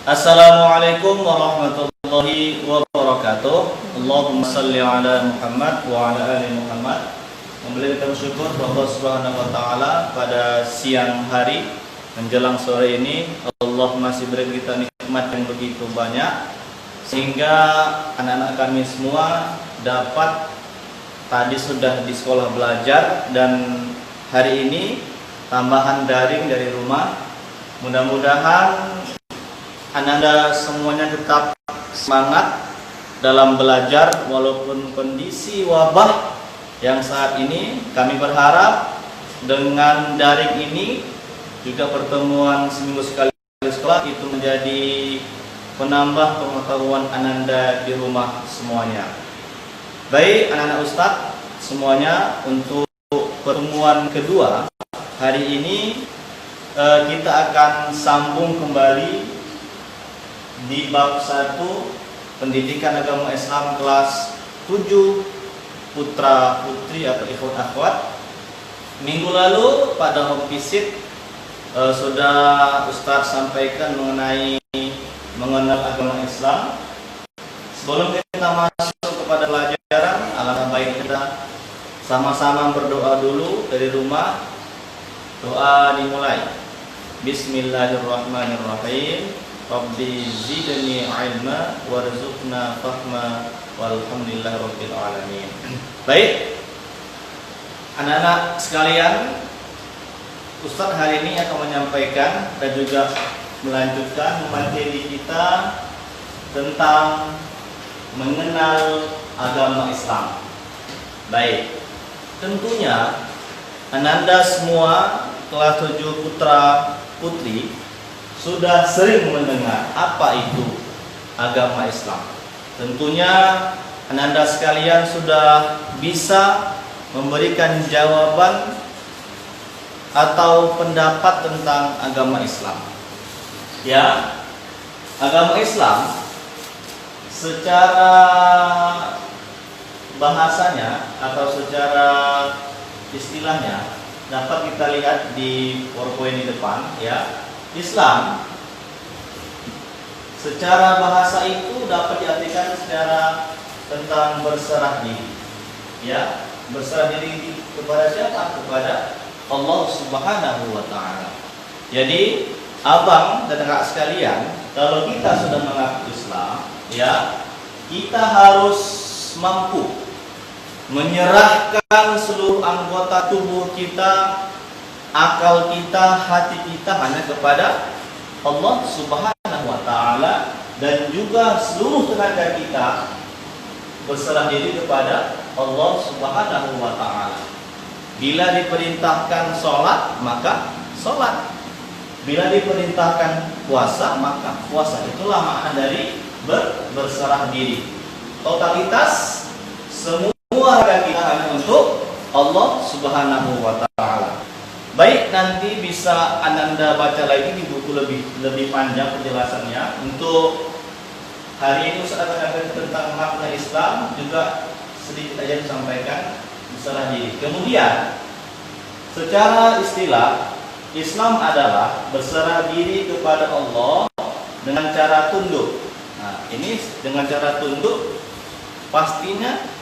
Assalamualaikum warahmatullahi wabarakatuh. Allahumma salli ala Muhammad wa ala ali Muhammad. Kembali kita bersyukur kepada Allah Subhanahu wa taala pada siang hari menjelang sore ini Allah masih beri kita nikmat yang begitu banyak sehingga anak-anak kami semua dapat tadi sudah di sekolah belajar dan hari ini tambahan daring dari rumah. Mudah-mudahan Anda semuanya tetap semangat dalam belajar walaupun kondisi wabah yang saat ini. Kami berharap dengan daring ini juga pertemuan seminggu sekali sekolah itu menjadi penambah pengetahuan Anda di rumah semuanya. Baik anak-anak Ustadz semuanya, untuk pertemuan kedua hari ini kita akan sambung kembali di bab 1 pendidikan agama Islam kelas 7 putra putri atau ikhwan akhwat. Minggu lalu pada home visit sudah Ustaz sampaikan mengenai mengenal agama Islam. Sebelum kita masuk kepada pelajaran, alangkah baik kita sama-sama berdoa dulu dari rumah. Doa dimulai. Bismillahirrahmanirrahim. Rabbi zidni ilma warzuqna fahma walhamdulillahirabbil alamin. Baik, anak-anak sekalian, Ustaz hari ini akan menyampaikan dan juga melanjutkan materi kita tentang mengenal agama Islam. Baik, tentunya Anda semua kelas 7 putra putri sudah sering mendengar apa itu agama Islam. Tentunya Anda sekalian sudah bisa memberikan jawaban atau pendapat tentang agama Islam. Ya, agama Islam secara bahasanya atau secara istilahnya dapat kita lihat di PowerPoint di depan ya. Islam secara bahasa itu dapat diartikan secara tentang berserah diri. Ya, berserah diri kepada siapa? Kepada Allah Subhanahu wa taala. Jadi, abang dan kakak sekalian, kalau kita sudah mengaku Islam, ya, kita harus mampu menyerahkan seluruh anggota tubuh kita, akal kita, hati kita hanya kepada Allah Subhanahu wa taala, dan juga seluruh tenaga kita berserah diri kepada Allah Subhanahu wa taala. Bila diperintahkan sholat, maka sholat. Bila diperintahkan puasa, maka puasa. Itulah makna dari berserah diri. Totalitas semua harga kita hanya untuk Allah Subhanahu wa taala. Baik, nanti bisa Anda baca lagi di buku lebih panjang penjelasannya. Untuk hari ini Ustaz akan tentang makna Islam, juga sedikit aja disampaikan berserah diri. Kemudian secara istilah, Islam adalah berserah diri kepada Allah dengan cara tunduk. Nah, ini dengan cara tunduk pastinya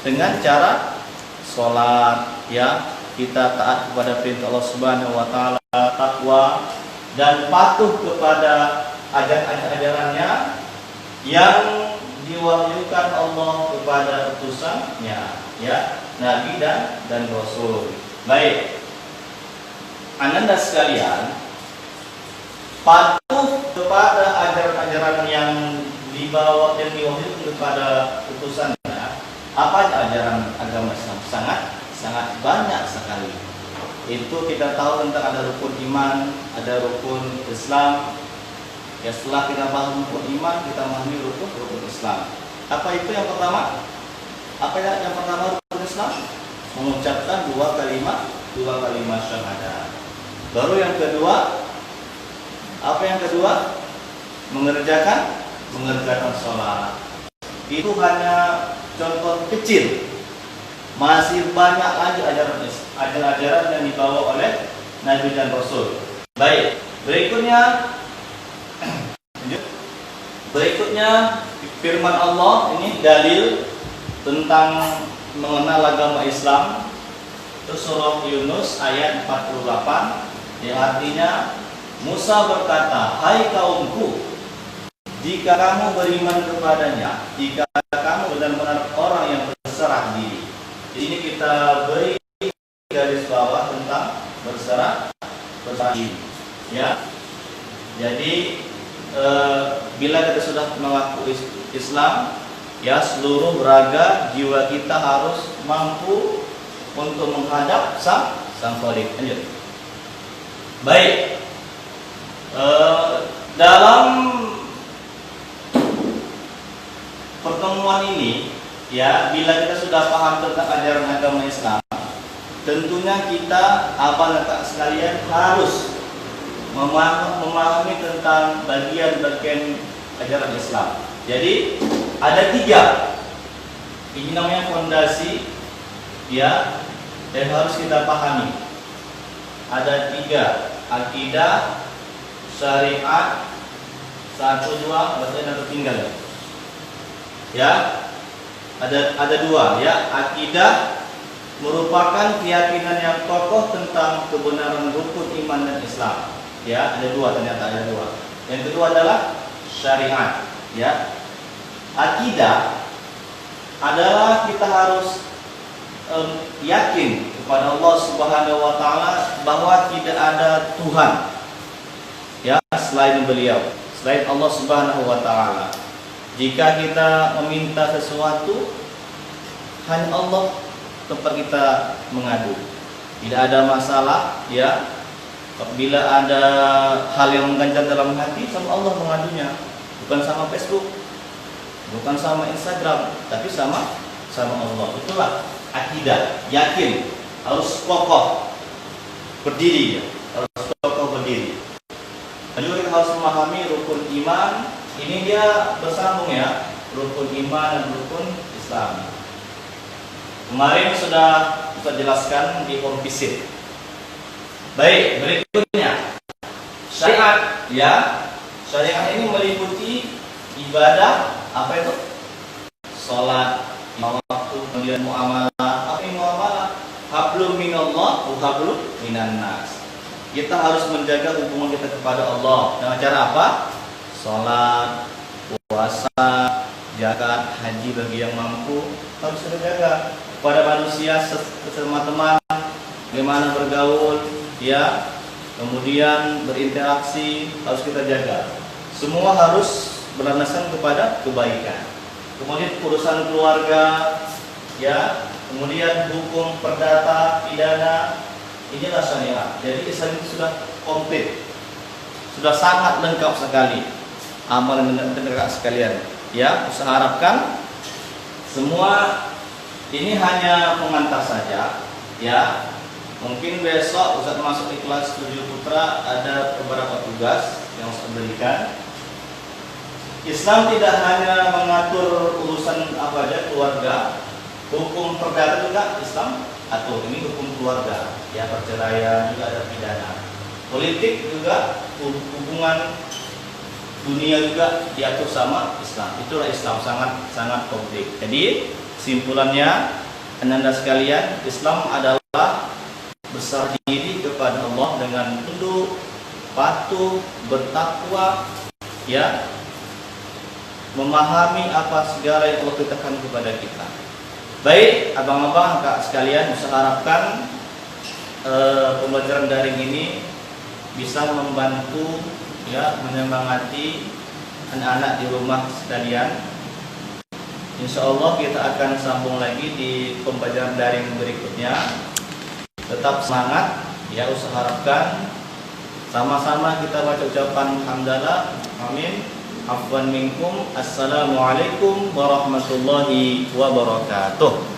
dengan cara sholat, ya. Kita taat kepada perintah Allah Subhanahu wa taala, takwa dan patuh kepada ajaran-ajarannya yang diwahyukan Allah kepada utusannya, ya, nabi dan rasul. Baik. Anda sekalian, patuh kepada ajaran-ajaran yang dibawa dan diwahyukan kepada utusannya. Apa ajaran agama Islam? Sangat banyak sekali. Itu kita tahu tentang ada rukun iman, ada rukun Islam. Ya, setelah kita paham rukun iman, kita memahami rukun Islam. Apa itu yang pertama? Apa yang pertama rukun Islam? Mengucapkan dua kalimat syahadat. Baru yang kedua, apa yang kedua? Mengerjakan sholat. Itu hanya contoh kecil. Masih banyak lagi ajaran-ajaran yang dibawa oleh Nabi dan Rasul. Baik, berikutnya Berikutnya firman Allah, ini dalil tentang mengenal agama Islam. Itu surah Yunus ayat 48 yang artinya Musa berkata, "Hai kaumku, jika kamu beriman kepadanya, jika kamu benar-benar orang yang berserah diri." Ini kita beri garis bawah tentang berserah diri, ya. Jadi bila kita sudah mengaku Islam, ya, seluruh raga jiwa kita harus mampu untuk menghadap sang Khalik. Lanjut. Baik. Dalam pertemuan ini, ya, bila kita sudah paham tentang ajaran agama Islam, tentunya kita, abang-abang sekalian, harus memahami tentang bagian-bagian ajaran Islam. Jadi ada 3. Ini namanya fondasi, ya, yang harus kita pahami. Ada 3: akidah, syariat, 1, 2, bahasa tertinggal. Ya, ada 2, ya. Akidah merupakan keyakinan yang kokoh tentang kebenaran rukun iman dan Islam. Ya, ada 2, ternyata ada 2. Yang kedua adalah syariat, ya. Akidah adalah kita harus yakin kepada Allah Subhanahu wa taala bahwa tidak ada Tuhan, ya, selain Beliau, selain Allah Subhanahu wa taala. Jika kita meminta sesuatu, hanya Allah tempat kita mengadu. Tidak ada masalah, ya. Bila ada hal yang mengganjal dalam hati, sama Allah mengadunya, bukan sama Facebook, bukan sama Instagram, tapi sama Allah. Itulah akidah, yakin, harus kokoh berdiri, ya. Harus kokoh berdiri. Dan juga kita harus memahami rukun iman. Ini dia bersambung, ya, rukun iman dan rukun Islam. Kemarin sudah kita jelaskan di form visit. Baik, berikutnya syariat, ya. Syariat ini meliputi ibadah, apa itu? Salat, waktu, kemudian muamalah. Apa ini muamalah? Hablum minallah wa hablum minan nas. Kita harus menjaga hubungan kita kepada Allah dengan cara apa? Salat, puasa, zakat, haji bagi yang mampu harus kita jaga. Kepada manusia sesama teman, bagaimana bergaul, ya, kemudian berinteraksi harus kita jaga. Semua harus berlandaskan kepada kebaikan. Kemudian urusan keluarga, ya, kemudian hukum perdata, pidana, inilah syariat. Jadi Islam itu sudah komplit, sudah sangat lengkap sekali. Amalan dan sekalian, ya, saya harapkan semua ini hanya pengantar saja, ya. Mungkin besok Ustaz masuk di kelas 7 Putra ada beberapa tugas yang saya berikan. Islam tidak hanya mengatur urusan apa aja keluarga, hukum perdata juga Islam atur. Ini hukum keluarga, ya, perceraian juga ada pidana. Politik juga, hubungan dunia juga diatur sama Islam. Itulah Islam, sangat komplit. Jadi kesimpulannya, anda sekalian, Islam adalah besar diri kepada Allah dengan tunduk, patuh, bertakwa, ya, memahami apa segala yang Allah katakan kepada kita. Baik, abang-abang, kakak sekalian, saya harapkan pembelajaran daring ini bisa membantu, ya, menyemangati anak-anak di rumah sekalian. Insya Allah kita akan sambung lagi di pembelajaran daring berikutnya. Tetap semangat, ya, saya harapkan sama-sama kita baca ucapan hamdalah, amin, afwan minkum, assalamualaikum warahmatullahi wabarakatuh.